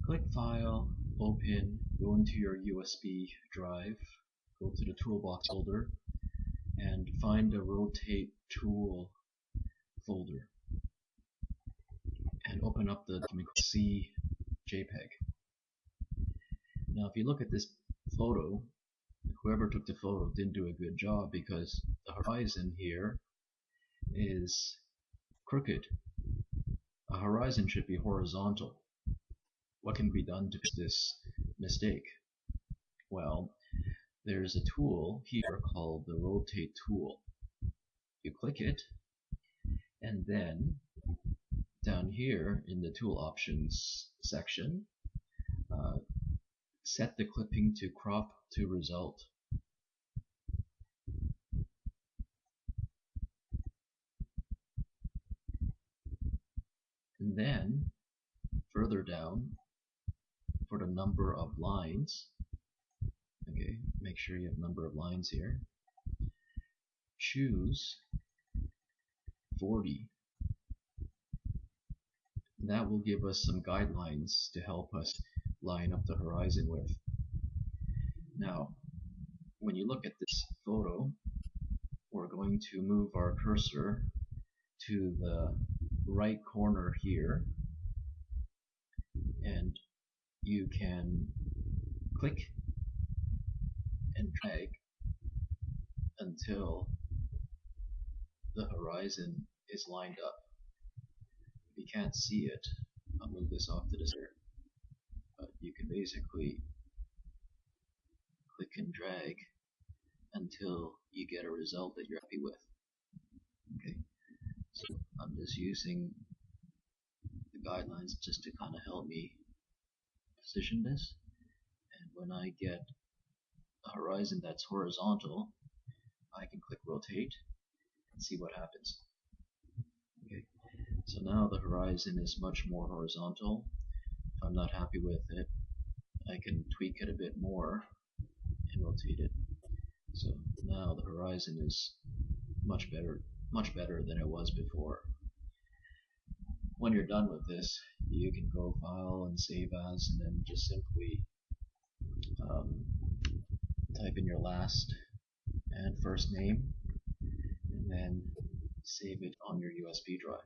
Click File, Open, go into your USB drive, go to the Toolbox folder, and find the Rotate Tool folder, and open up the document called C JPEG. Now if you look at this photo, whoever took the photo didn't do a good job because the horizon here is crooked. A horizon should be horizontal. What can be done to fix this mistake? Well, there's a tool here called the Rotate tool. You click it, and then down here in the tool options section, set the clipping to crop to result. And then further down, for the number of lines, okay, make sure you have number of lines here, choose 40. That will give us some guidelines to help us line up the horizon with. Now, when you look at this photo, we're going to move our cursor to the right corner here, and you can click and drag until the horizon is lined up. If you can't see it, I'll move this off to the side, but you can basically click and drag until you get a result that you're happy with. Okay, so I'm just using the guidelines just to kind of help me position this, and when I get a horizon that's horizontal, I can click rotate and see what happens. Okay, so now the horizon is much more horizontal. If I'm not happy with it, I can tweak it a bit more and rotate it. So now the horizon is much better than it was before. When you're done with this, you can go File and Save As, and then just simply type in your last and first name, and then save it on your USB drive.